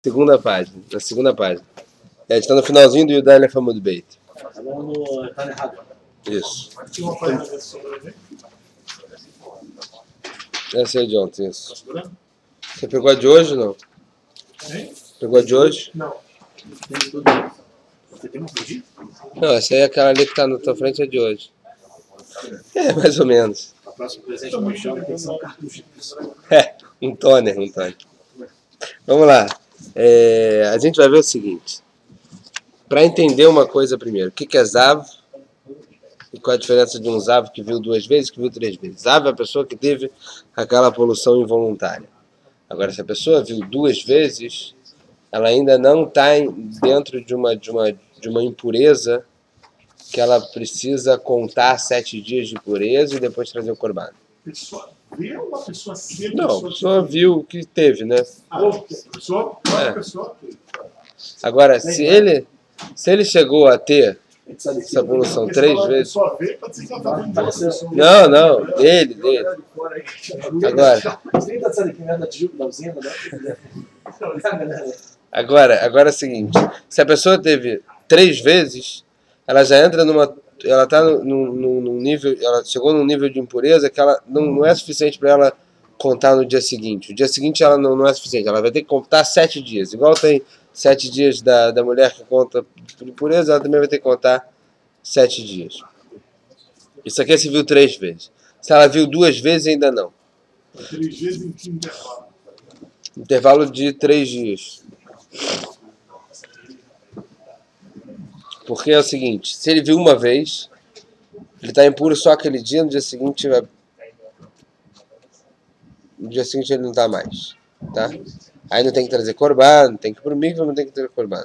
Segunda página, na segunda página. A gente está no finalzinho do Yudai Lefamud Beit. Tá errado. Isso. Tinha uma página dessa sobre Essa é de ontem, Tá isso. segurando? Você pegou a de hoje ou não? Hein? Pegou a de hoje? Não. Tem tudo. Você tem uma fugir? Não, essa aí é aquela ali que está na tua frente, é de hoje. É, mais ou menos. A próxima presente do Michel tem que ser um cartucho disso. É, um toner. Vamos lá. A gente vai ver o seguinte. Para entender uma coisa primeiro. O que é Zav? E qual a diferença de um Zav que viu duas vezes e que viu três vezes? Zav é a pessoa que teve aquela poluição involuntária. Agora, se a pessoa viu duas vezes, ela ainda não está dentro de uma impureza que ela precisa contar 7 dias de pureza e depois trazer o corban. Pessoa vê uma pessoa ser Não, a pessoa viu o que teve, né? pessoa? É. Pessoa? Agora, se ele chegou a ter essa poluição 3 vezes... Pessoa vê, pode ser que ela tá vendo uma pessoa. Não, dele. Agora é o seguinte, se a pessoa teve 3 vezes, ela já entra ela está num nível, ela chegou num nível de impureza que ela não é suficiente para ela contar no dia seguinte. O dia seguinte ela não é suficiente, ela vai ter que contar 7 dias. Igual tem 7 dias da mulher que conta por impureza, ela também vai ter que contar 7 dias. Isso aqui se viu 3 vezes. Se ela viu 2 vezes, ainda não. 3 vezes em que intervalo? Intervalo de 3 dias. Porque é o seguinte, se ele viu uma vez, ele está impuro só aquele dia, no dia seguinte ele não está mais, tá? Aí não tem que trazer corban, não tem que ir pro mikvah, não tem que trazer corban.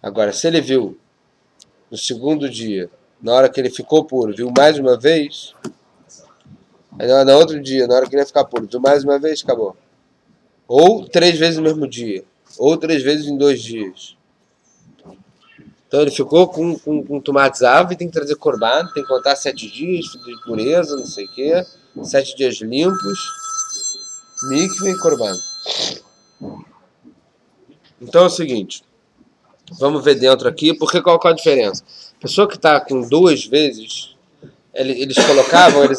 Agora, se ele viu no segundo dia, na hora que ele ficou puro, viu mais uma vez, aí no outro dia, na hora que ele ia ficar puro, viu mais uma vez, acabou. Ou 3 vezes no mesmo dia, ou 3 vezes em 2 dias. Então ele ficou com tomate zav, tem que trazer corban, tem que contar 7 dias de pureza, não sei o que, 7 dias limpos, mikveh e corban. Então é o seguinte, vamos ver dentro aqui, porque qual a diferença? A pessoa que está com 2 vezes, eles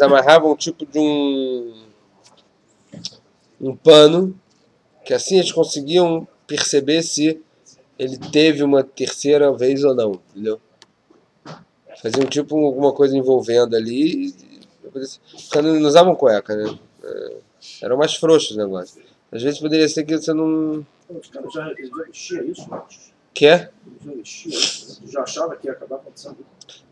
amarravam tipo de um pano, que assim eles conseguiam perceber se ele teve uma terceira vez ou não, entendeu? Faziam tipo alguma coisa envolvendo ali. Quando não usavam cueca, né? Eram mais frouxos o negócio. Às vezes poderia ser que você não... Os caras já mexiam isso? Quer? Já mexiam isso? Já achava que ia acabar acontecendo?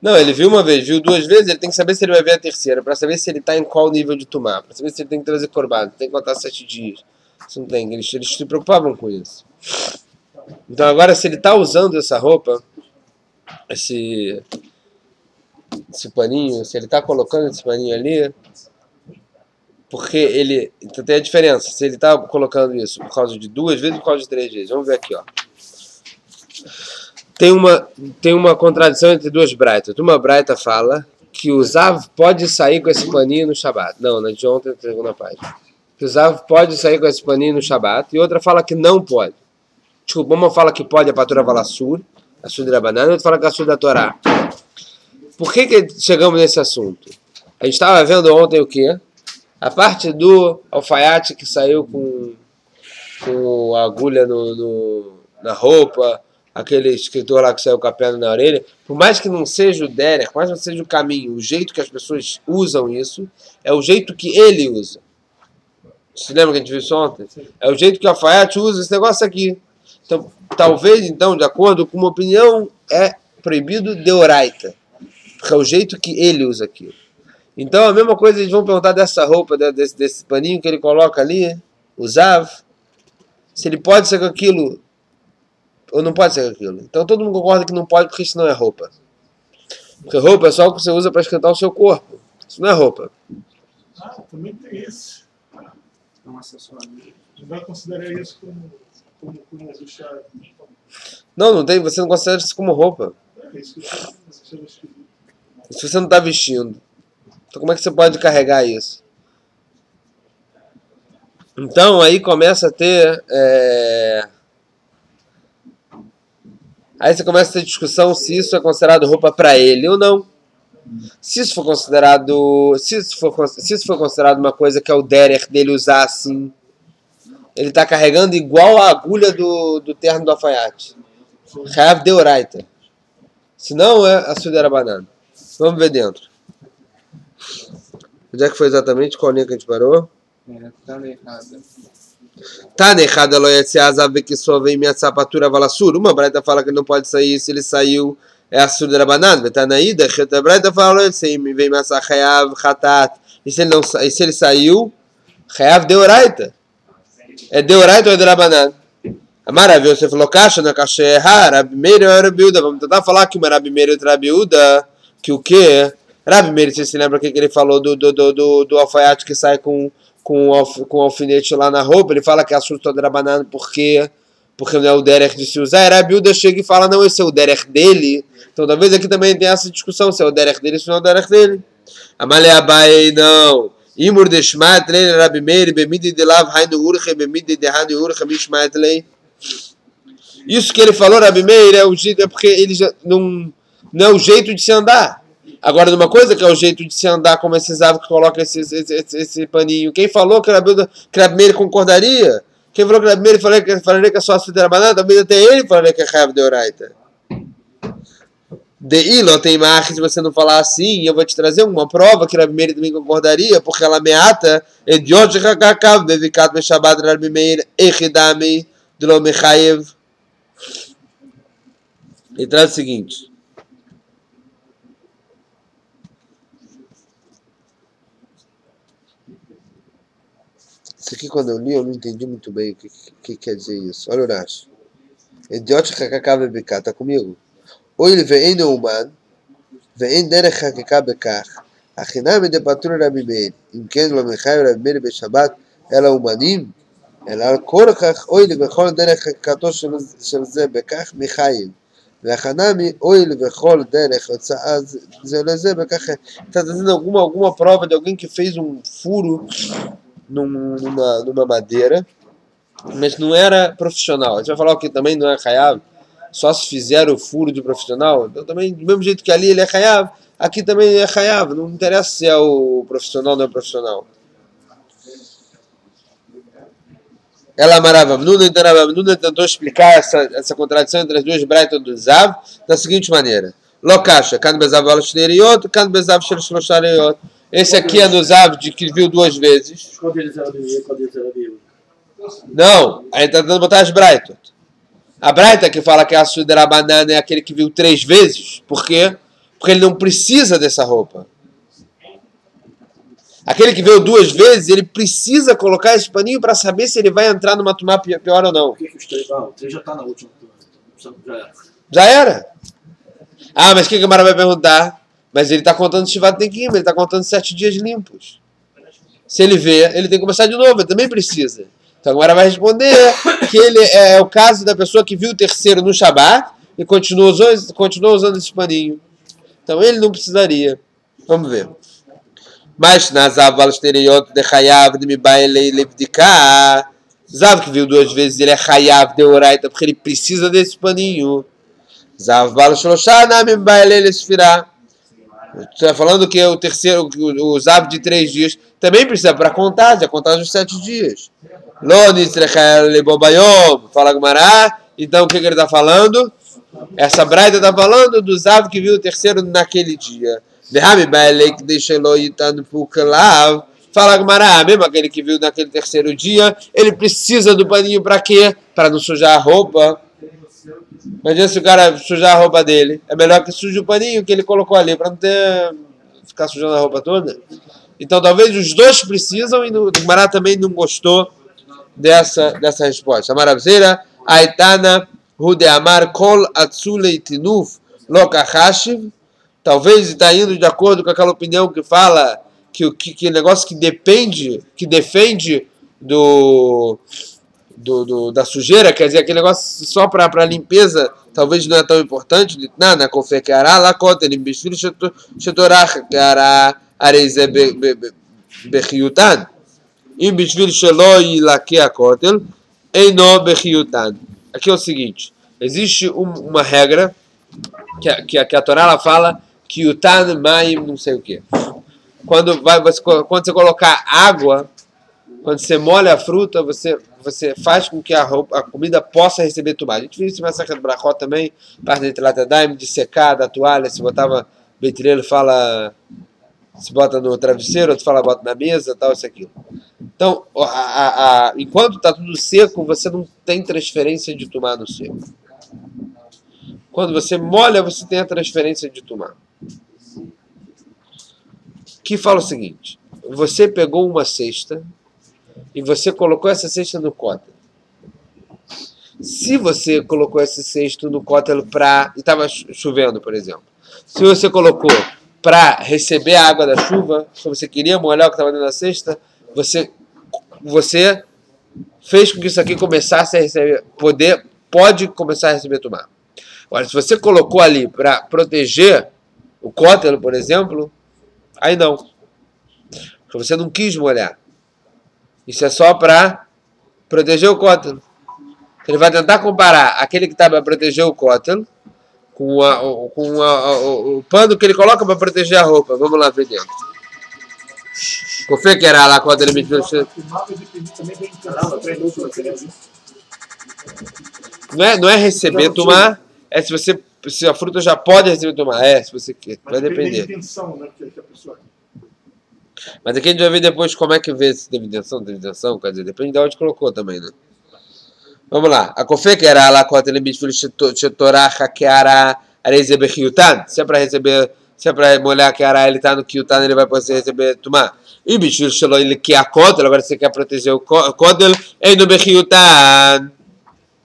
Não, ele viu uma vez, viu 2 vezes, ele tem que saber se ele vai ver a terceira, para saber se ele está em qual nível de tomar, para saber se ele tem que trazer corban, tem que contar 7 dias. Isso não tem, eles se preocupavam com isso. Então agora, se ele está usando essa roupa, esse paninho, se ele está colocando esse paninho ali, porque ele... Então tem a diferença, se ele está colocando isso por causa de 2 vezes ou por causa de 3 vezes. Vamos ver aqui, ó. Tem uma contradição entre 2 braitas. Uma braita fala que o Zav pode sair com esse paninho no Shabat. Não, na de ontem, na segunda página. Que o Zav pode sair com esse paninho no Shabat. E outra fala que não pode. Desculpa, uma fala que pode a patura valassur, a sua da banana, e outra fala que a sua da Torá. Por que chegamos nesse assunto? A gente estava vendo ontem o quê? A parte do alfaiate que saiu com a agulha na roupa, aquele escritor lá que saiu com a perna na orelha, por mais que não seja o derech, por mais que não seja o caminho, o jeito que as pessoas usam isso, é o jeito que ele usa. Você lembra que a gente viu isso ontem? É o jeito que o alfaiate usa esse negócio aqui. Então, talvez, então, de acordo com uma opinião, é proibido de oraita. Porque é o jeito que ele usa aquilo. Então, a mesma coisa, eles vão perguntar dessa roupa, desse paninho que ele coloca ali, o Zav, se ele pode ser com aquilo ou não pode ser com aquilo. Então, todo mundo concorda que não pode, porque isso não é roupa. Porque roupa é só o que você usa para esquentar o seu corpo. Isso não é roupa. Ah, também tem esse. É um acessório. A gente vai considerar isso como deixar... Não tem, você não considera isso como roupa. É isso que eu escrevi. Se você não está vestindo. Então como é que você pode carregar isso? Então aí começa a ter... Aí você começa a ter discussão se isso é considerado roupa para ele ou não. Se isso for considerado... Se isso for considerado uma coisa que é o derer dele usar assim, ele está carregando igual a agulha do terno do alfaiate. Chayav deoraita. Se não, é a sudera banana. Vamos ver dentro. Onde é que foi exatamente? Qual linha que a gente parou? Tá errada, uma braita fala que ele não pode sair, se ele saiu é a sudera banana. Tá na ida, a braita fala e se ele saiu, chayav deoraita. É deoraita ou é derabanan? Maravilha, você falou caixa na caixa errada, Rabi Meir ou Rabi Uda. Vamos tentar falar que uma Rabi Meir e Rabi Uda, que o quê? Rabi Meir, você se lembra o que ele falou do alfaiate que sai com alfinete lá na roupa? Ele fala que é assunto da banana porque não é o derech de se usar. Rabi Uda chega e fala, não, esse é o derech dele. Então talvez aqui também tenha essa discussão, se é o derech dele ou se não é o derech dele. Amalei Abai, não. Imur de Shmatlei, Rabi Meir, Bemidi de Lav, Hainu Urche, Bemidi de Hainu Urche, Mishmatlei. Isso que ele falou, Rabi Meir, é porque ele já não é o jeito de se andar. Agora, numa coisa que é o jeito de se andar, como esse Zav que coloca esse paninho. Quem falou que Rabi Meir concordaria? Quem falou que Rabi Meir falaria que é só a sudera banana? Talvez até ele falaria que é Chayav deoraita. Deilo tem marca, se você não falar assim, eu vou te trazer uma prova que Rabi Meir também concordaria, porque ela meata, Ediot Hakakav, Bevikat Meshabat Rabi Meir, Echidami, Dlo Mechayev. Ele traz o seguinte. Isso aqui, quando eu li, eu não entendi muito bem o que quer dizer isso. Olha o Rashi. Ediot Hakakav Bevikat, tá comigo? Oil ve'en uman, ve'en derech hakika bekach. Achinam de patur Rabi Meir. Im ken lo mechayev Rabi Meir beshabat ela umanim. אלא על כל כך אויל וכל דרך חקיקתו של זה בכך מחייב. והחנמי אויל וכל דרך הוצאה זה לזה בכך. Está trazendo alguma prova de alguém que fez um furo numa madeira, mas não era profissional. A gente vai falar que também não é chayav, só se fizer o furo de profissional. Então também, do mesmo jeito que ali ele é chayav, aqui também é chayav. Não interessa se é o profissional ou não é profissional. Ela Nuna tentou explicar essa contradição entre as duas braitas do Zav da seguinte maneira. Lokasha, kan bezav al shneiriot, kan bezav shel shloshariot. Esse aqui é no Zav de que viu duas vezes. Não, aí está tentando botar as braitas. A braita que fala que a sudera banana é aquele que viu 3 vezes. Por quê? Porque ele não precisa dessa roupa. Aquele que veio 2 vezes, ele precisa colocar esse paninho para saber se ele vai entrar numa tumá pior ou não. Por que os 3? O 3 já está na última. Já era. Ah, mas o que a Gamara vai perguntar? Mas ele está contando Shivat Nekim, ele está contando 7 dias limpos. Se ele vê, ele tem que começar de novo, ele também precisa. Então a Gamara vai responder que ele é o caso da pessoa que viu o terceiro no Shabat e continuou usando esse paninho. Então ele não precisaria. Vamos ver. Mas na Zav al Shneiriot de Chayav de Mibaelei Levdika, Zav que viu 2 vezes, ele é Chayav de Oraita, porque ele precisa desse paninho. Zav al Shloshah na Mibaelei Lesfirah. Está falando que o terceiro, o Zav de 3 dias, também precisa para contar, já contar os 7 dias. Lo Nitzrechel Lebobayom, fala Gumará. Então o que ele está falando? Essa braita está falando do Zav que viu o terceiro naquele dia. Fala Gumará, mesmo aquele que viu naquele terceiro dia, ele precisa do paninho para quê? Para não sujar a roupa. Imagina se o cara sujar a roupa dele. É melhor que suje o paninho que ele colocou ali, para não ficar sujando a roupa toda. Então talvez os dois precisam, e o Gumará também não gostou dessa resposta. Maravilha. Aitana Rudeamar Kol Atzulei Tinuf Lokachashiv. Talvez está indo de acordo com aquela opinião que fala que negócio que defende da sujeira, quer dizer, aquele negócio só para limpeza, talvez não é tão importante. Na confé que ará lá conta ele bichir shetorach que ará areize bechiutan. Im bishvil shelo yilakeh hakotel, eino bechiutan. Aqui é o seguinte, existe uma regra que a Torá ela fala que yutan maim não sei o que. Quando você colocar água, quando você molha a fruta, você faz com que a comida possa receber tumá. A gente viu isso na Masechet de Brachot também, parte de Tlatadaim, de secar da toalha, se botava, Betilel fala, se bota no travesseiro, outro fala bota na mesa, tal, isso aquilo. Então, enquanto está tudo seco, você não tem transferência de tumá no seco. Quando você molha, você tem a transferência de tumá. Que fala o seguinte, você pegou uma cesta e você colocou essa cesta no cótel. Se você colocou esse cesto no cótel e estava chovendo, por exemplo. Se você colocou para receber a água da chuva, se você queria molhar o que estava dentro da cesta, você fez com que isso aqui começasse a receber, pode começar a receber tumá. Agora, se você colocou ali para proteger o cótel, por exemplo, aí não. Porque você não quis molhar. Isso é só para proteger o cótel. Ele vai tentar comparar aquele que está para proteger o cótel com o pano que ele coloca para proteger a roupa. Vamos lá ver dentro. Confia que era lá quando ele me viu. Não é receber tumá, é se a fruta já pode receber tumá. Se você quer. Vai depender. Mas aqui a gente vai ver depois como é que vê se teve intenção, quer dizer, depende de onde colocou também, né? Vamos lá. A confia que era lá quando ele me viu Torah hackeara arezebechiutan. Se é para receber, se é para molhar que ara ele está no kiutan, ele vai poder receber tumá. E bicho chelo ele que a códel, agora você quer proteger o códel, é no bechiutan.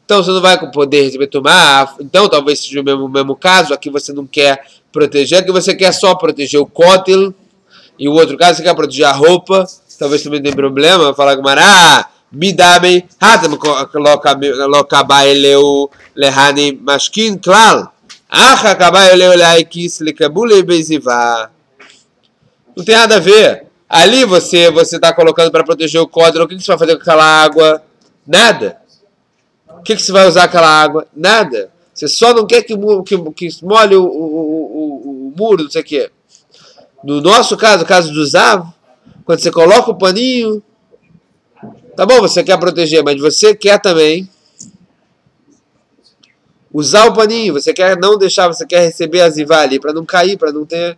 Então você não vai poder receber tumá. Então talvez seja o mesmo caso. Aqui você não quer proteger, aqui você quer só proteger o códel. E o outro caso você quer proteger a roupa. Talvez também tenha problema. Vai falar com Mará. Midamei, hatam lokabaileu lehani mashkin klal. Acha kabaileu laikis likabule bezivá. Não tem nada a ver. Ali você está colocando para proteger o código. O que você vai fazer com aquela água? Nada. O que você vai usar aquela água? Nada. Você só não quer que molhe o muro, não sei o quê. No nosso caso, o caso do Zav, quando você coloca o paninho, tá bom, você quer proteger, mas você quer também usar o paninho, você quer não deixar, você quer receber a zivá ali, para não cair, para não ter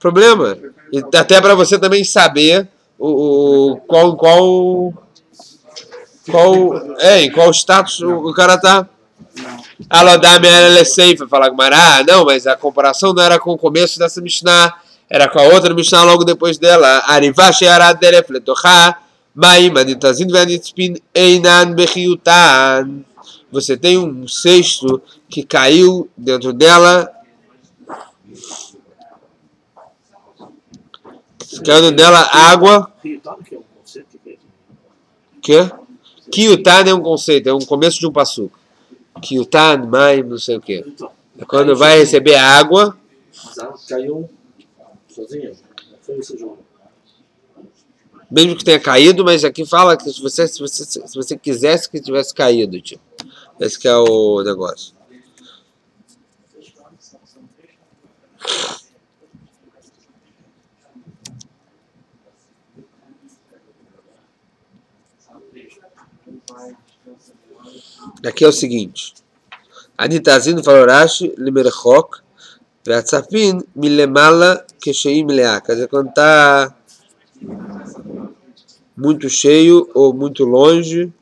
problema. E até para você também saber em qual status o cara tá. Alodame ela safe, falar com Mará, não, mas a comparação não era com o começo dessa Mishnah, era com a outra Mishnah logo depois dela. Arivá she'arad deref letochá. Você tem um cesto que caiu dentro dela. Caiu dentro dela água. Que? Kiutan é um conceito, é um começo de um passuco. Kiutan, mai, não sei o que. É quando vai receber água. Mas ela caiu sozinha. Não foi esse jogo. Mesmo que tenha caído, mas aqui fala que se você quisesse que tivesse caído, tipo. Esse que é o negócio. Aqui é o seguinte. Anitazin falorashi limerchok ve'atzafin milemala kesheim leá. Quer dizer, quando está muito cheio ou muito longe,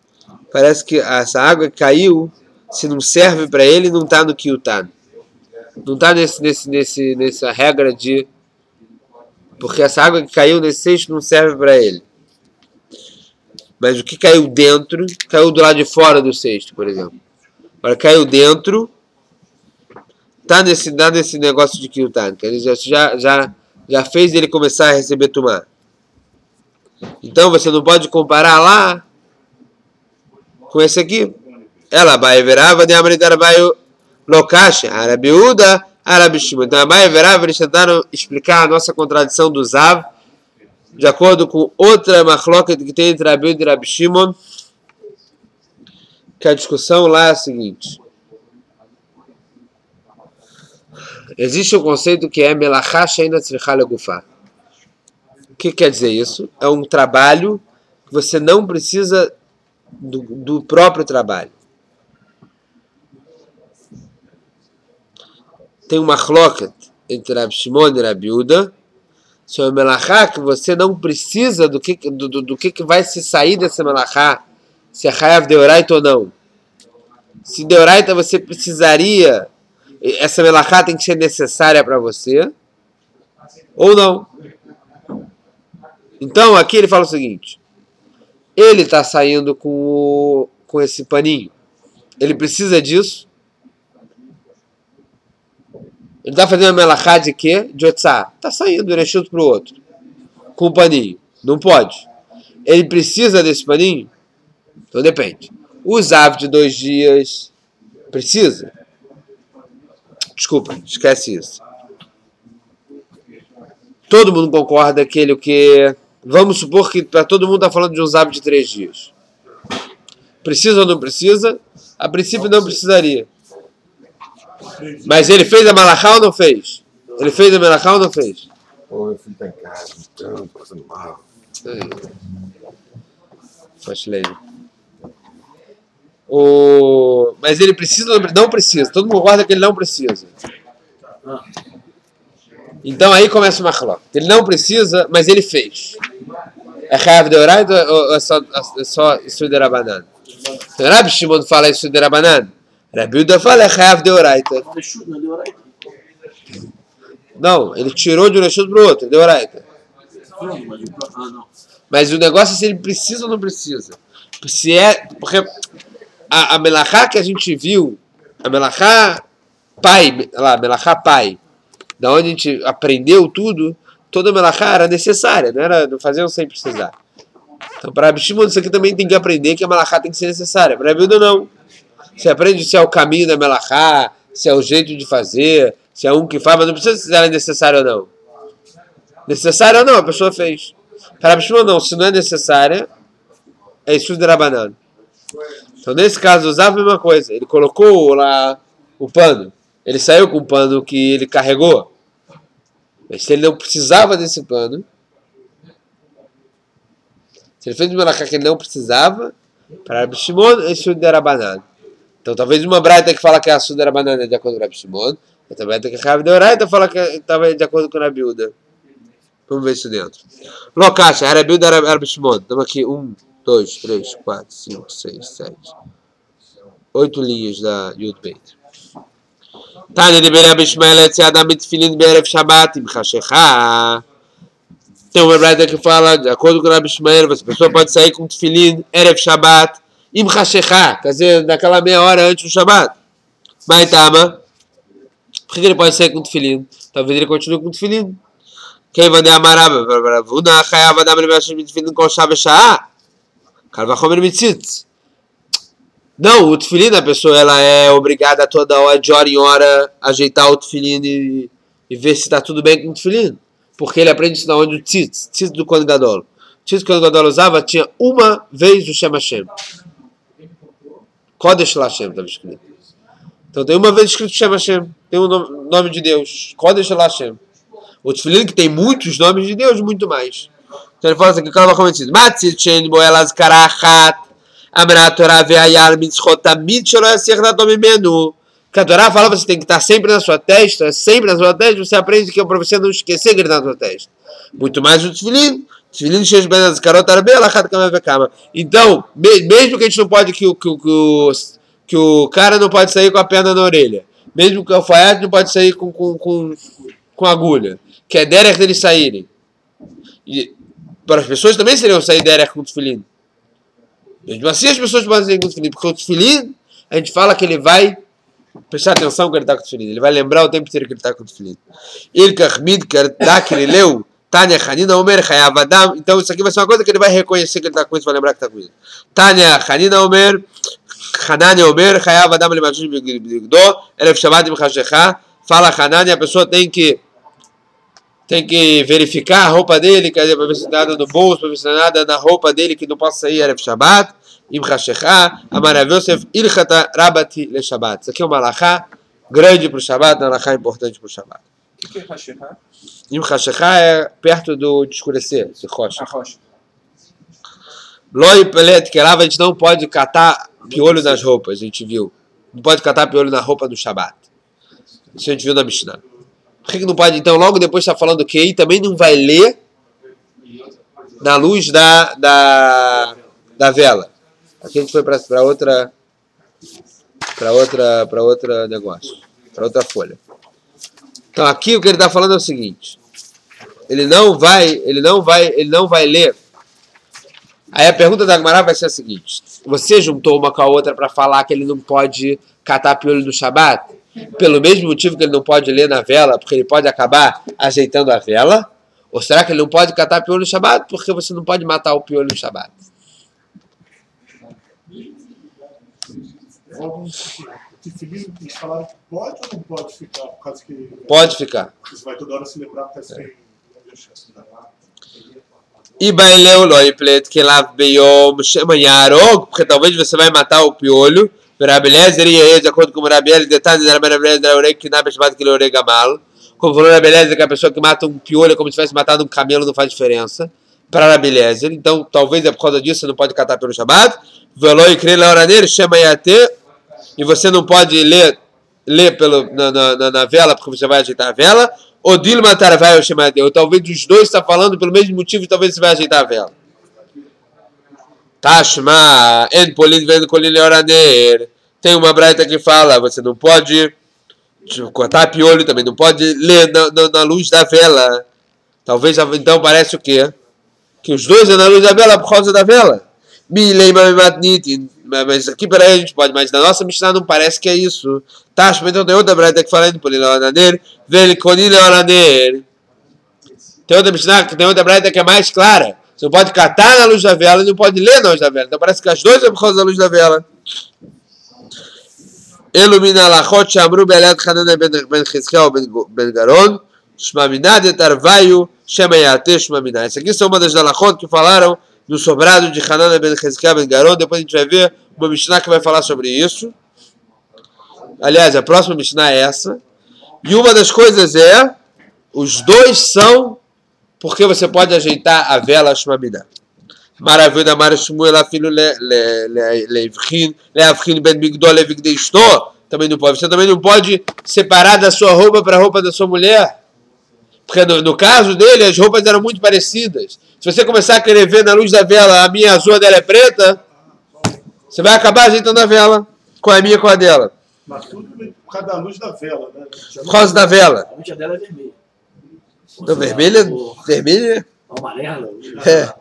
parece que essa água que caiu, se não serve para ele, não está no kiutan. Não está nessa regra de... Porque essa água que caiu nesse cesto não serve para ele. Mas o que caiu dentro, caiu do lado de fora do cesto, por exemplo. Agora caiu dentro, está nesse negócio de kiutan. Quer dizer, já fez ele começar a receber tumá. Então você não pode comparar lá com esse aqui. Ela vai verava de Amritar Baio Lokash, Arabiúda, Arabishima. Então a Baia verava, eles tentaram explicar a nossa contradição do Zav de acordo com outra machloket que tem entre Rabi Yehuda e Rabi Shimon, que a discussão lá é a seguinte. Existe um conceito que é melachá sheina tzricha legufá. O que quer dizer isso? É um trabalho que você não precisa do próprio trabalho. Tem uma machloket entre Rabi Shimon e Rabi Yehuda sobre melachá que você não precisa do que vai se sair dessa melachá, se é chayav deoraita ou não. Se deoraita você precisaria, essa melachá tem que ser necessária para você, ou não. Então aqui ele fala o seguinte, ele está saindo com esse paninho, ele precisa disso? Ele está fazendo a melachá de quê? De otzá. Está saindo de um reshut para o outro. Com o paninho. Não pode. Ele precisa desse paninho? Então depende. O zav de 2 dias precisa? Desculpa, esquece isso. Todo mundo concorda que ele o quê? Vamos supor que para todo mundo está falando de um zav de 3 dias. Precisa ou não precisa? A princípio não precisaria. Mas ele fez a malachá ou não fez? Ele fez a malachá ou não fez? Meu filho está em casa, então, passando mal. Mas ele precisa ou não precisa? Todo mundo concorda que ele não precisa. Então aí começa o machlok. Ele não precisa, mas ele fez. É chayav deoraita ou é só isso de Rabanan? Então Rabi Shimon fala isso de Rabanan. Rabi Yehuda fala é chayav deoraita. Não, ele tirou de um reshut para o outro, deoraita. Mas o negócio é se ele precisa ou não precisa. Porque a melachá que a gente viu, a melachá pai, da onde a gente aprendeu tudo, toda a melachá era necessária, não faziam sem precisar. Então para Rabi Shimon isso aqui também tem que aprender que a melachá tem que ser necessária. Para Rabi Yehuda não. Você aprende se é o caminho da melachá, se é o jeito de fazer, se é um que faz, mas não precisa se ela é necessária ou não. Necessária ou não, a pessoa fez. Para Rabi Shimon não, se não é necessária, é isso de Rabanan. Então nesse caso usava a mesma coisa. Ele colocou lá o pano, ele saiu com o pano que ele carregou. Mas se ele não precisava desse pano, se ele fez uma melachá que ele não precisava, para Rabi Shimon é isso de Rabanan. Então talvez uma braita que fala que a Suda Rabanan é de acordo com Rabi Shimon, outra braita que a Chayav deoraita fala que estava de acordo com Rabi Yehuda. Vamos ver isso dentro. Locacha, Rabi Yehuda e Rabi Shimon. Estamos aqui 1, 2, 3, 4, 5, 6, 7. 8 linhas da Yud Beit. Tânia de Rabi Ishmael Etziadam Mitfilin Be'erev Shabbat Im Chashecha. Tem uma braita que fala, de acordo com Rabi Ishmael, a pessoa pode sair com Tfilin Erev Shabbat Im Chashecha, quer dizer, naquela meia hora antes do Shabbat. Mas Tama, por que ele pode sair com Tfilin? Talvez ele continue com Tfilin. Quem vai dar amaraba? Vuna Chayav Adam Levash Mitfilin Kol Shah V'Sha'ah. Kalvachomer Mitzitz. Não, o Tfilin, a pessoa ela é obrigada toda hora, de hora em hora, ajeitar o Tfilin e ver se está tudo bem com o Tfilin. Porque ele aprende isso na onde o Tzitz do Kohen Gadol. O Tzitz que o Kohen Gadol usava tinha uma vez o Shem Hashem. Kodesh Hashem estava escrito. Então tem uma vez escrito Shem Hashem. Tem o nome de Deus. Kodesh Hashem. O Tfilin que tem muitos nomes de Deus, muito mais. Então ele fala assim, que o cara vai comentar isso. Matzit Shen Boelas Karachat Amra Torah Ve'ayar Mitzchot Tamid Shelo Yasir Natom Mimenu. Que a Torá fala que você tem que estar sempre na sua testa, você aprende que é para você não esquecer que ele está na sua testa. Muito mais o Tfilin. Tfilin Shesh Ben Azkarot Arbe Alachat Kama Vekama. Então, mesmo que a gente não pode, que o cara não pode sair com a perna na orelha, mesmo que o alfaiate não pode sair com agulha, que é derech deles saírem. E para as pessoas também seriam sair derech com o Tfilin. Mesmo assim as pessoas podem sair com o Tfilin, porque o Tfilin, a gente fala que ele vai prestar atenção que ele está com o Tfilin. Ele vai lembrar o tempo inteiro que ele está com o Tfilin. Il Kahmid que ele leu, Tânia Hanina Omer Chayav Adam. Então isso aqui vai ser uma coisa que ele vai reconhecer que ele está com isso, vai lembrar que está com isso. Tânia Hanina Omer, Hanania Omer Chayav Adam Lemajim Bigdo, Erev Shabbat Im Chashecha. Fala Hanania, a pessoa tem que Tem que verificar a roupa dele, quer dizer, para ver se não tem nada no bolso, para ver se não tem nada na roupa dele que não possa sair, Erev Shabbat. Im Hashecha, Amarav Yosef, Ilchata Rabati Le Shabbat. Isso aqui é uma alachá grande para o Shabbat, uma alachá importante para o Shabbat. O que é Hashecha? Im Hashecha é perto de escurecer, esse rocha. A rocha. Loi Pelet, que lá a gente não pode catar piolho nas roupas, a gente viu. Não pode catar piolho na roupa no Shabbat. Isso a gente viu na Mishnah. Por que não pode? Então, logo depois está falando que aí também não vai ler na luz da vela. Aqui a gente foi para outra negócio, para outra folha. Então, aqui o que ele está falando é o seguinte: ele não vai ler. Aí a pergunta da Gemara vai ser a seguinte: você juntou uma com a outra para falar que ele não pode catar piolho no Shabat? Pelo mesmo motivo que ele não pode ler na vela, porque ele pode acabar ajeitando a vela? Ou será que ele não pode catar piolho no Shabat porque você não pode matar o piolho no Shabat? O Tefilim, eles falaram que pode ou não pode ficar? Por causa que Pode ficar. você vai toda hora se lembrar que está sem. E baileu loiplet que lá beyom chama yarog, porque talvez você vai matar o piolho. Rabi Eliezer e de acordo com o Rabi Eliezer, detalhes da Rabi Eliezer que na chamado que ele orei gamal. Como falou Rabi Eliezer, que a pessoa que mata um piolho é como se tivesse matado um camelo, não faz diferença. Para Rabi Eliezer, então talvez é por causa disso você não pode catar pelo Shabbat. Veló e crê la nele chama yate, e você não pode ler na vela porque você vai ajeitar a vela. Ou Dilma Tarvai ou chama yate, ou talvez os dois está falando pelo mesmo motivo e talvez você vai ajeitar a vela. Tashma en polin vendo colin leoraner. Tem uma braita que fala, você não pode cortar piolho, também não pode ler na luz da vela. Talvez então parece o quê? Que os dois é na luz da vela por causa da vela. Mas aqui peraí a gente pode, mas na nossa Mishnah não parece que é isso. Tashma, então tem outra braita que fala en polin leoraner, vendo colin leoraner. Tem outra Mishnah, tem outra braita que é mais clara. Você não pode catar na luz da vela e não pode ler na luz da vela. Então parece que as duas é por causa da luz da vela. Elumina lachot shamru be'elat Hanana ben Chizkiah ben Garon shmamina de tarvayu shemayate shmamina. Essas aqui são uma das lachot que falaram no sobrado de Hanana ben Chizkiah ben Garon. Depois a gente vai ver uma Mishnah que vai falar sobre isso. Aliás, a próxima Mishnah é essa. E uma das coisas é, os dois são porque você pode ajeitar a vela shmamina. Maravilha da Mara Shmuel, filho Leavchin ben Migdol Levigdei Sto. Também não pode. Você também não pode separar da sua roupa para a roupa da sua mulher. Porque no caso dele, as roupas eram muito parecidas. Se você começar a querer ver na luz da vela, a minha azul dela é preta, você vai acabar ajeitando a vela com a minha com a dela. Mas tudo por causa da luz da vela, né? Por causa da vela. A luz dela é vermelha. Então, vermelha? Amarela. É.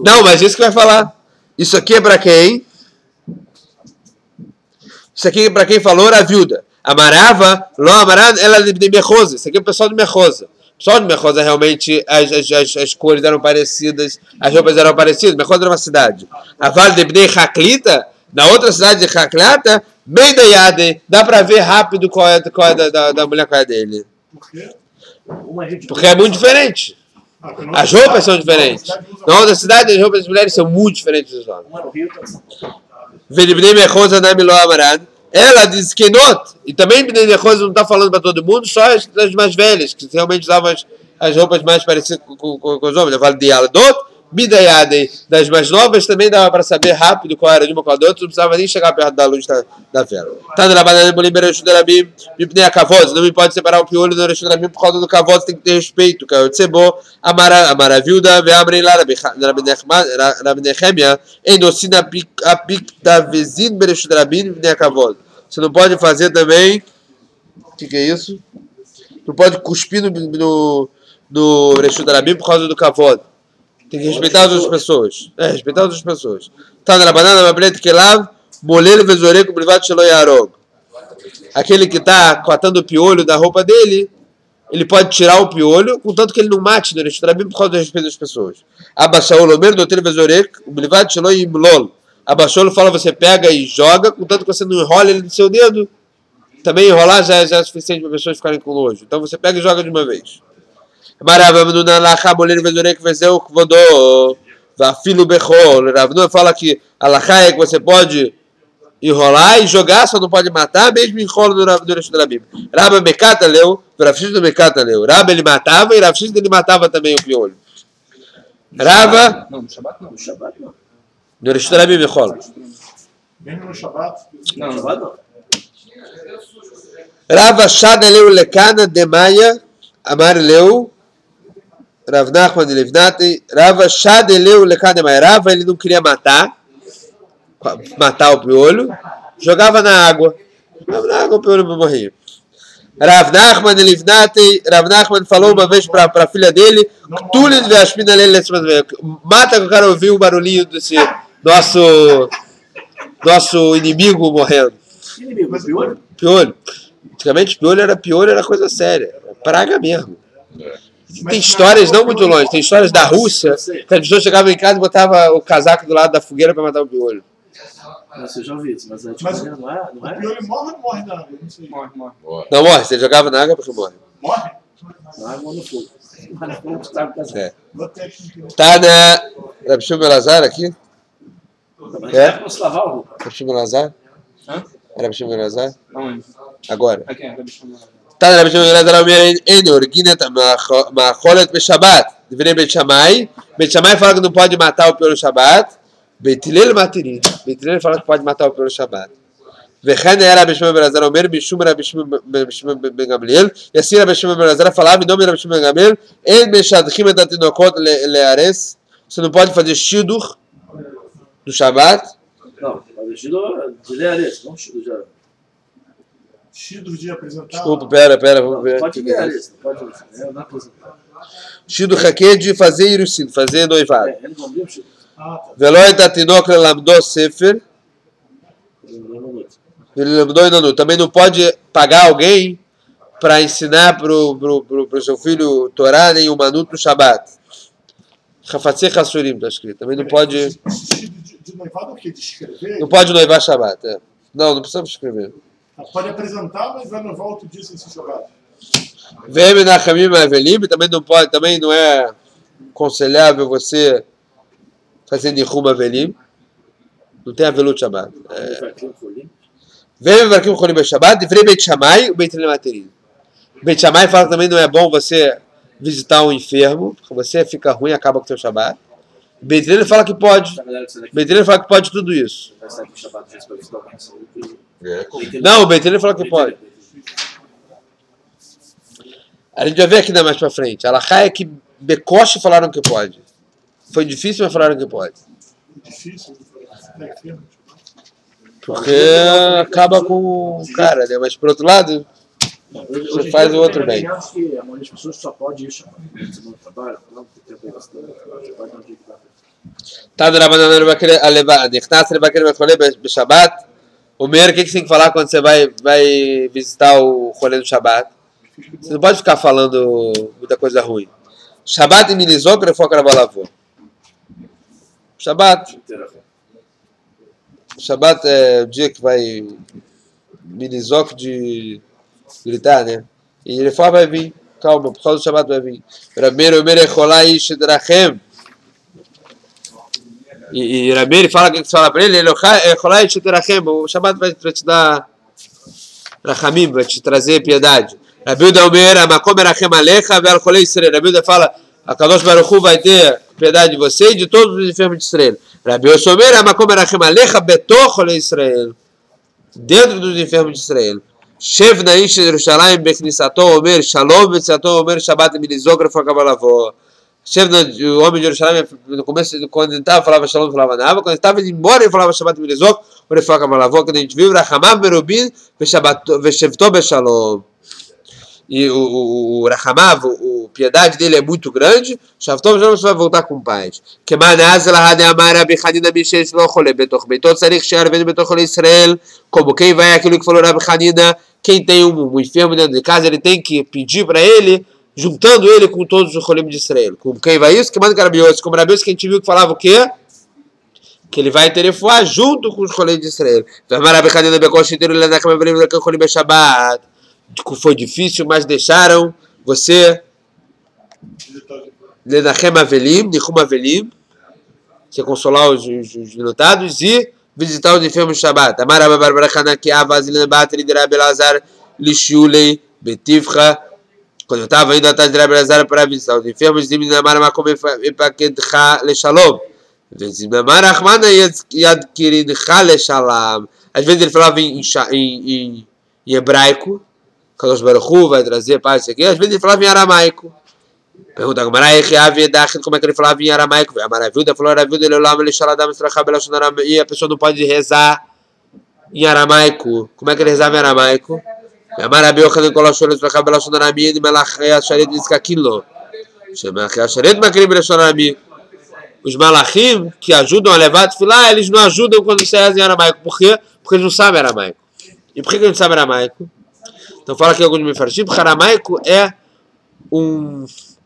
Não, mas isso que vai falar. Isso aqui é para quem? Isso aqui é para quem falou a viúva. Amarava, lo amaran, ela de Mechosa. Isso aqui é o pessoal de Mechosa. O pessoal de Mechosa realmente as cores eram parecidas, as roupas eram parecidas. Mechosa era uma cidade. A Vale de Bnei Haklita, na outra cidade de Haklata, meio da Yade, dá para ver rápido qual é da mulher, qual é dele. Por quê? Porque é muito diferente. As roupas são diferentes. Na outra cidade, as roupas das mulheres são muito diferentes dos homens. Ela diz que not. E também Bnei Mechosa não está falando para todo mundo, só as mais velhas, que realmente usavam as roupas mais parecidas com os homens. Eu falo de Aladot, Bidayade, das mais novas também dava para saber rápido qual era de uma com a outra, não precisava nem chegar perto da luz da vela. Tá na banana Bolívar Xudarabim, Bipnei Kavod, não me pode separar o piolho do Xudarabim por causa do Kavod, tem que ter respeito. Kayotsebo, Amaravilda, Veabrei lá, Rabi Nehemia, Endocina Apicta Vezin Berexudarabim, Bipnei Kavod. Você não pode fazer também. O que é isso? Não pode cuspir no Berexudarabim por causa do Kavod. Tem que respeitar as outras pessoas. Respeitar as outras pessoas. Tá na banana, Mablet Kelav, Molele Vezoreco, Privat Shelo Yarog. Aquele que está catando o piolho da roupa dele, ele pode tirar o piolho, contanto que ele não mate no Reshtrabim por causa do respeito das pessoas. Abaixou o Lomer, Dotel Vezoreco, Privat Shelo Imlol. Abaixou, fala, você pega e joga, contanto que você não enrola ele no seu dedo. Também enrolar já é suficiente para as pessoas ficarem com nojo. Então você pega e joga de uma vez. Maravilha, na lacha, mulher, vezurek, vezeu, kvodô, vafilo, bechol. Ravnu fala que a lacha é que você pode enrolar e jogar, só não pode matar, mesmo enrolo no resto da Bíblia. Rabba Mekata leu, Rafshis do Mekata leu. Rabba ele matava e Rafshis ele matava também o piolho. Rabba. Não, no Shabbat não. No Shabbat não. No resto da Bíblia, enrola. Mesmo no Shabbat? Não, No Shabbat não. Rabba Shada leu Lekana de Maia, Amar leu, Rav Nachman de Levnati, Rabba Shada leu Lekana de Maia. Rabba ele não queria matar o piolho, jogava na água. Jogava na água, o piolho morria. Rav Nachman de Levnati, Rav Nachman falou uma vez para a filha dele, mata que eu quero ouvir o barulhinho desse nosso inimigo morrendo. Que inimigo? Piolho? Piolho. Antigamente piolho era coisa séria. Praga mesmo. Tem histórias não muito longe. Tem histórias da Rússia que as pessoas chegavam em casa e botavam o casaco do lado da fogueira para matar o piolho. Nossa, eu já ouvi isso, mas Mas não é? o piolho morre ou não morre na água? Não sei. Morre. Não morre. Você jogava na água porque morre. Morre? Na água ou no fogo. Mas no fogo está no casaco. É. Vou ter que... Tá na Rabi Shimon Elazar aqui? Mas É? dá pra se lavar a roupa. Rabi Shimon Elazar? Hã? Rabi Shimon Elazar? Aonde? Agora. Aqui, Rabi Shimon. tá na Rabi Shimon Elazar אומר אין הורגין את המאכולת בשבת. דברי בית שמאי. בית שמאי fala que não pode matar o piolho no Shabat. Beit Hillel matirim. Beit Hillel fala que pode matar o piolho no Shabat. וכן היה רבי שמעון בן אלעזר אומר משום רבי שמעון בן גמליאל, e assim רבי שמעון בן אלעזר falava em nome de רבי שמעון בן גמליאל, אין משדכים את התינוקות להרס, você não pode fazer shidur do Shabat. Não, mas Shido de Leares, não Shido já. Shidro de apresentar... Desculpa, pera, vamos ver. Pode Leares, não pode não apresentar. Shidur haké de fazer irusin, fazer noivado. Ele não viu Shido. Ah, tá. ולא את התינוק ללמדו ספר, também não pode pagar alguém para ensinar pro seu filho Torá nem o Manut no Shabat. Chafatzei Chassurim, está escrito. Também não pode. Shidro de noivado o quê? De escrever? Não pode noivar Shabat. É. Não precisamos escrever. Pode apresentar, mas vai noivar outro dia sem se jogar. Vem Menachamim Avelim, também não pode, também não é aconselhável você fazer Nihum Avelim. Não tem Avelut Shabat. Vem Mevarkim Cholim Beshabat, Divrei Beit Shammai, o Beit Hillel Materim. Beit Shammai fala que também não é bom você visitar um enfermo, porque você fica ruim e acaba com o seu Shabat. Beit Hillel fala que pode. Beit Hillel fala que pode tudo isso. Não, o Beit Hillel fala que pode. A gente vai ver aqui mais pra frente. A Alahá é que Bekoshi falaram que pode. Foi difícil, mas falaram que pode. Difícil. Porque acaba com o cara, né? Mas por outro lado, você faz o outro bem. Eu acho que a maioria das pessoas só pode ir chamar. Você não trabalha, não tem tempo bastante. Tá, Dona Banana, ele vai querer levar. Ele vai querer falar Shabbat. O Meir, o que você tem que falar quando você vai visitar o rolê do Shabbat? Você não pode ficar falando muita coisa ruim. Shabbat e Minizok, ele foca na balavô. Shabbat é o dia que vai Minizok de gritar, né? E ele fala, vai vir. Calma, por causa do Shabbat vai vir. Rameir, o Meir, Echolai, Shedrachem. E Rabi, ele fala, o que você fala para ele? O Shabbat vai te dar Rachamim, vai te trazer piedade. Rabi Uda Makom Erachem Alecha Ve'al Cholei Israel. Rabi Uda fala, a Kadosh Baruch Hu vai ter piedade de você e de todos os enfermos de Israel. Rabi Omer Makom Erachem Alecha Betor Cholei Israel. Dentro dos enfermos de Israel. Shev Naish Yerushalayim Bechnisato Omer Shalom Betziato Omer Shabbat Milizok Refo Kabalavó. O homem de Jerusalém, no começo, quando ele estava, falava Shalom, falava Nava. Quando ele estava indo embora, ele falava Shabbat Milizok, o Refaka Malavó, quando a gente viu, Rachamav Merubin, Veshevto Beshalom. E o Rachamav, a piedade dele é muito grande, Shavto Beshalom, você vai voltar com paz. Que manaz ela hade amar Rabi Hanina Mishes lo chole betoch beitot tzarich she'ar vendo betoch chole Israel, como quem vai aquilo que falou Rabi Hanina, quem tem um enfermo dentro de casa, ele tem que pedir para ele, juntando ele com todos os rolim de Israel. Com quem vai isso? Que manda Rabiose. Como Rabiose que a gente viu que falava o quê? Que ele vai terefoar junto com os rolim de Israel. Foi difícil, mas deixaram você Lenachem Avelim, Nichum Avelim, que é consolar os enlutados, e visitar os enfermos no Shabbat. Amaraba Barbarachana que Avazilina Batri de Rabi Lazar Lishulei Betivcha. Quando eu estava indo atrás de Rabi Lazar para visitar os enfermos, Zimnamara Makom Epakedcha Leshalom. Zimnamara Achmana Yadkirincha Leshalam. Às vezes ele falava em hebraico, Kadosh Baruch Hu vai trazer paz aqui. Às vezes ele falava em aramaico. Pergunta a Gamara, como é que ele falava em aramaico? A maravilha falou, e a pessoa não pode rezar em aramaico. Como é que ele rezava em aramaico? Os malachim que ajudam a levar tefilá, eles não ajudam quando você reza em aramaico. Por quê? Porque eles não sabem aramaico. E por que eles não sabem aramaico? Então fala aqui alguns mefarshim, porque aramaico é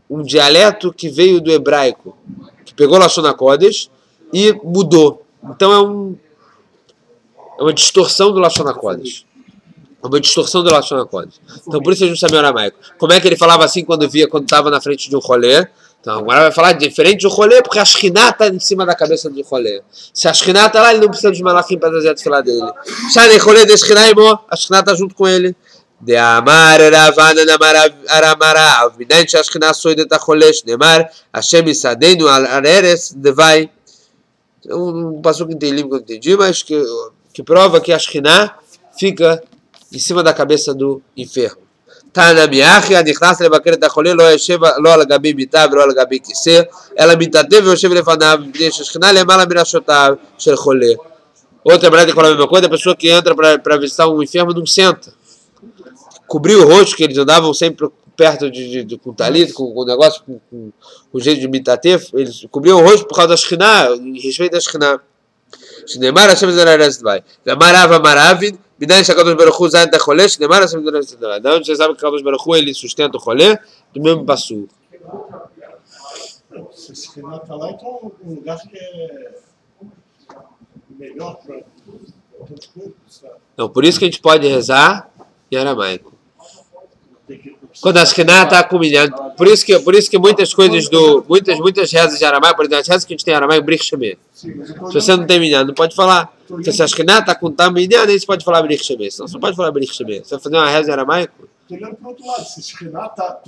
um dialeto que veio do hebraico, que pegou Lashon HaKodesh e mudou. Então é uma distorção do Lashon HaKodesh. É uma distorção do Lashon HaKodesh. Então por isso eles não sabiam aramaico. Como é que ele falava assim quando estava na frente de um rolê? Então agora vai falar diferente do rolê, porque a Shekhinah está em cima da cabeça do rolê. Se a Shekhinah está lá, ele não precisa dos malachim para trazer a tefilá dele. Shane rolê de Shekhinah, a Shekhinah está junto com ele. De Amar Ravana Aramarav, Midante Ashkenaz Soideta Cholesh, Nemar, Hashem Isadenu Areres, Devai. Passou que não tem livro que eu entendi, mas que prova que a Ashkenaz fica em cima da cabeça do enfermo. Tana Miachi, Anichnas Levaqueret da Chole, Lo Alagabi Mitav, Lo Alagabi Kisser, ela Mitatev, Yoshev Lefanav, Midante Ashkenaz, Lemala Mirashotav, Shel Chole. Outra maneira de falar a mesma coisa, a pessoa que entra para visitar um enfermo não senta. Cobriu o rosto, que eles andavam sempre perto com o talit, com o negócio, com o jeito de mitatef, eles cobriam o rosto por causa da Shekhinah, em respeito da Shekhinah. Shneimar Hashem Zerares vai. Amarava Maravin, Bidan Shakadosh Baruch Hu Zayin Tacholé, Shneimar Hashem Zerares vai. Da onde você sabe que Kadosh Baruch Hu ele sustenta o rolê, do mesmo passo. Se a Shekhinah está lá, então um lugar que é melhor para outras coisas. Não, por isso que a gente pode rezar em aramaico. Quando a Shekhinah está combinando, por isso que muitas coisas muitas rezas de aramaico, por exemplo, as rezas que a gente tem em aramaico, Brich Shemeh. Se você não tem minyan, não pode falar. Porque se a Shekhinah está com minyan, aí você pode falar Brich Shemeh. Senão você não pode falar Brich Shemeh. Você vai fazer uma reza em aramaico? Olhando para o outro lado, se a Shekhinah está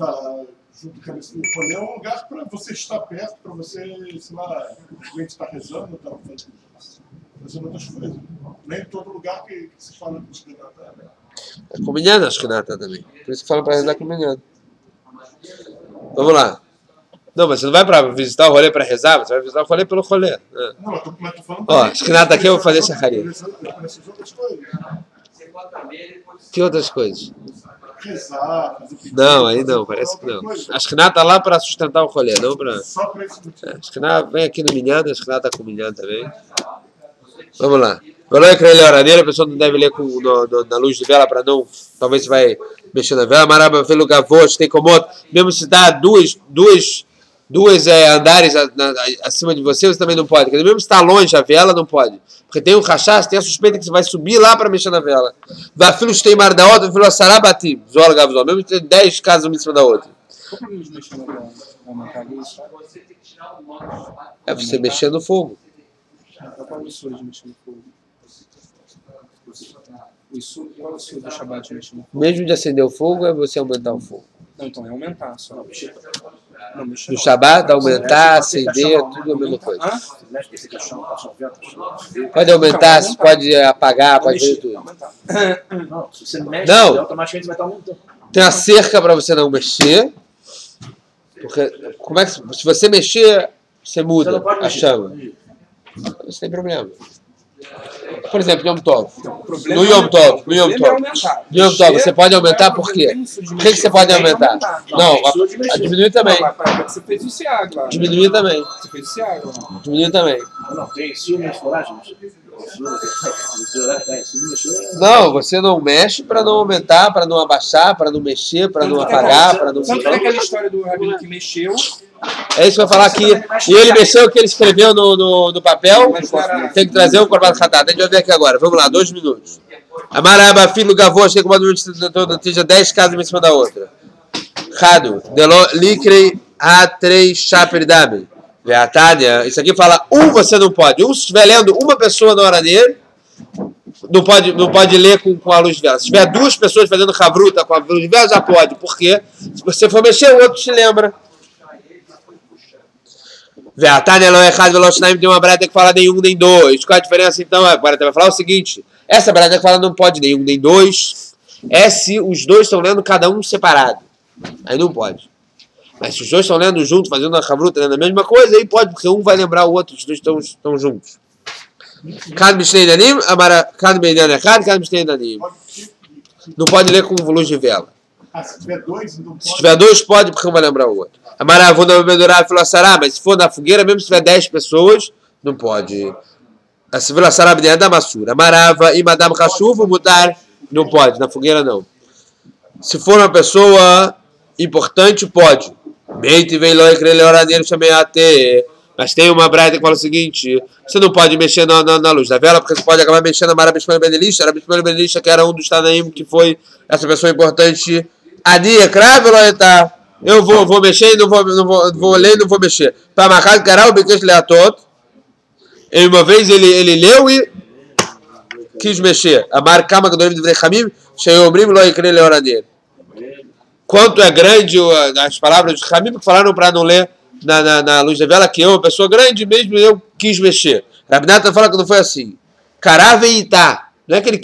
junto com a cabeça do rolê, é um lugar para você estar perto, para você, sei lá, simplesmente estar rezando, estar fazendo outras coisas. Nem em todo lugar que se fala que a Shekhinah está. É com minyan a Shekhinah está também. Por isso que fala para rezar com minyan. Vamos lá. Não, mas você não vai para visitar o rolê para rezar, você vai visitar o rolê pelo rolê. Não, eu tô falando... Ó, a Shekhinah está aqui, eu vou fazer shacharit. Que outras coisas? Rezar, fazer pedido. Não, aí não, parece que não. A Shekhinah está lá para sustentar o rolê, não para... Só para esse motivo. A Shekhinah vem aqui no minyan, a Shekhinah está com o minyan também. Vamos lá. A pessoa não deve ler na luz de vela para não... Talvez você vai mexer na vela. Maraba, Velo Gavot, tem como... Mesmo se dá duas andares acima de você, você também não pode. Mesmo se está longe a vela, não pode. Porque tem um rachá, tem a suspeita que você vai subir lá para mexer na vela. Vai filho tem mar da outra, filho Sarabatim, Zola Gavzó. Mesmo que tem 10 casas uma em cima da outra. Qual o problema de mexer na vela? Aumentar a luz? É você mexer no fogo. Qual é o Isur de mexer no fogo? Qual é o Isur do Shabbat de mexer no fogo? Mesmo de acender o fogo, é você aumentar o fogo. Não, então é aumentar só. Não, mexer no Shabbat, aumentar, acender, tudo a mesma coisa. Pode aumentar, pode apagar, pode fazer tudo. Não, se você mexe, automaticamente vai estar aumentando. Tem uma cerca para você não mexer. Porque como é que, se você mexer, você muda a chama. Não tem problema. Por exemplo, Yom Tov. No Yom Tov, você pode aumentar por quê? Por que você pode aumentar? Não, diminuir também. Você fez isso água. Diminuir também. Você fez isso água. Diminuir também. Não, tem isso nas foragens. Não, você não mexe para não aumentar, para não abaixar, para não mexer, para não apagar, para não... Sabe aquela história do rabino que mexeu? É isso que vai falar aqui. E ele mexeu o que ele escreveu no papel. Tem que trazer o Korban Hatat. A gente vai ver aqui agora. Vamos lá, 2 minutos. Amaraba, filho, Gavô, chega uma noite, esteja 10 casas em cima da outra. Rado. Likrei A3 Shaperdame. Veatania. Isso aqui fala você não pode. Se estiver lendo uma pessoa na hora dele, não pode ler com a luz de vela. Se tiver duas pessoas fazendo chavruta com a luz de vela, já pode. Por quê? Se você for mexer, o outro te lembra. Veatania lo errado, velocidade tem uma breta que fala nenhum nem dois. Qual a diferença então? Agora vai falar o seguinte: essa breta que fala não pode nenhum nem dois é se os dois estão lendo cada um separado. Aí não pode. Mas se os dois estão lendo junto, fazendo a chavruta, lendo a mesma coisa, aí pode, porque um vai lembrar o outro, os dois estão juntos. Cada mishnei danim, cada mediano é cada mishnei danim. Não pode ler com luz de vela. Se tiver dois, não pode. Se tiver dois, pode, porque um vai lembrar o outro. Amaravunda bebedorar filossará, mas se for na fogueira, mesmo se tiver 10 pessoas, não pode. A filossará é da massura. Amarava e madame cachuvo, mutar, não pode, na fogueira não. Se for uma pessoa importante, pode. Meite vem lá e crele oraneiro chamei até. Mas tem uma braita que fala o seguinte: você não pode mexer na luz da vela, porque você pode acabar mexendo na Marabishmel Benelisha. Marabishmel Benelisha, que era um dos Tanaim, que foi essa pessoa importante. Adia, crave, Loetá. Eu vou mexer e não vou ler e não vou mexer. Para marcar que era o Bequesh Leatot. E uma vez ele leu e quis mexer. A marca que do de Hamim, Sheomrim lo e crele oraneiro. Quanto é grande as palavras de Hamim que falaram para não ler na luz da vela, que eu, uma pessoa grande mesmo, eu quis mexer. Rabinata fala que não foi assim. Karaveitá. Não é que ele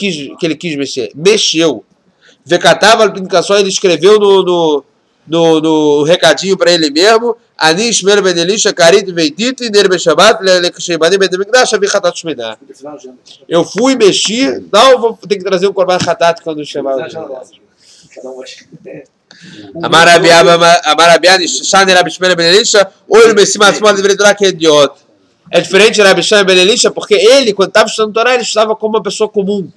quis mexer. Mexeu. Vekatava, ele escreveu no recadinho para ele mesmo. Anish, Melo Benelisha, Karit, Veitito, e Nerbe Shabbat, Lekshebani, Bedemigdash, Avichatat Shminá. Eu fui mexer. Não, vou ter que trazer um Korban Hatat quando chamar. Amarabiani, Shane Rabishmel Benelisha, ou ele me cima de verdade que é idiota. É diferente de Rabishmel Benelisha, porque ele, quando estava estudando Torá, ele estudava como uma pessoa comum,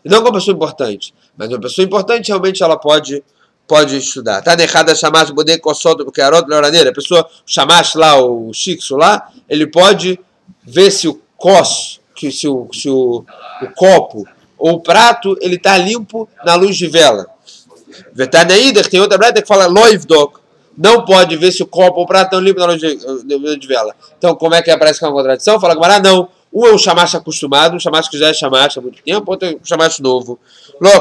e não como uma pessoa importante. Mas uma pessoa importante, realmente, ela pode estudar. Tá errada chamar de Bodei Kossoto, porque a oraneira, a pessoa, o Shamash lá, o Shiksu lá, ele pode ver se o kos, se o copo ou o prato, ele está limpo na luz de vela. Vetanaíder, tem outra breta que fala Loivdok, não pode ver se o copo ou o prato estão limpos na luz de vela. Então, como é que parece que é uma contradição? Fala que não. Um é um chamash acostumado, um chamash que já é chamash há muito tempo, outro é um chamash novo.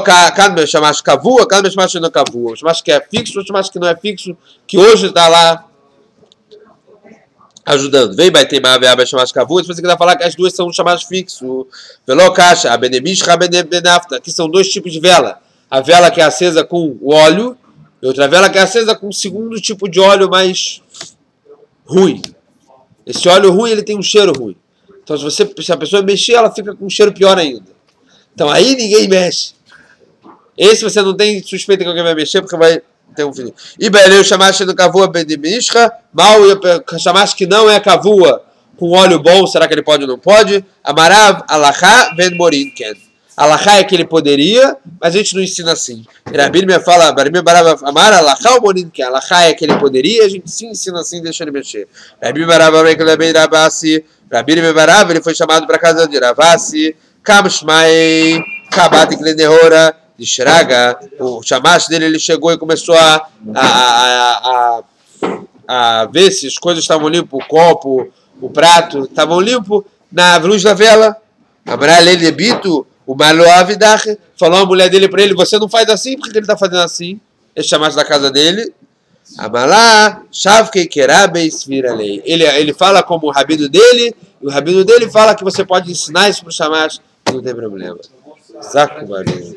Cada é chamash kavua, cada é chamash não kavua. Um chamash que é fixo, um chamash que não é fixo, que hoje está lá ajudando. Vem, vai ter uma chamash kavua, se você quiser falar que as duas são um chamash fixo. Velokasha, a benemish, a benafta, que são dois tipos de vela. A vela que é acesa com o óleo e outra vela que é acesa com um segundo tipo de óleo mais ruim. Esse óleo ruim, ele tem um cheiro ruim. Então, se a pessoa mexer, ela fica com um cheiro pior ainda. Então, aí ninguém mexe. Esse você não tem suspeita que alguém vai mexer, porque vai ter um filho. E bem, o chamaste do kavua bedemishra, mal o chamaste que não é kavua com óleo bom, será que ele pode ou não pode? Amarav alachá ben morin ken. Alachá é que ele poderia, mas a gente não ensina assim. Rabbi me fala, amar alachá ou morin ken. Alachá é que ele poderia, a gente sim ensina assim, deixa ele mexer. Rabbi me Barav, ele foi chamado para a casa de Ravasi, Kamshmai, Kabat Glenehora, de Shraga. O chamash dele, ele chegou e começou a ver se as coisas estavam limpas, o copo, o prato, estavam limpos na luz da vela. Abrale debito, o Maloavidach, falou a mulher dele para ele: você não faz assim, por que ele está fazendo assim? Esse chamash da casa dele. Amalá, Shavkei Kerabeis Viralei. Ele fala como o rabino dele, e o rabino dele fala que você pode ensinar isso para o chamash, não tem problema. Saco, barulho.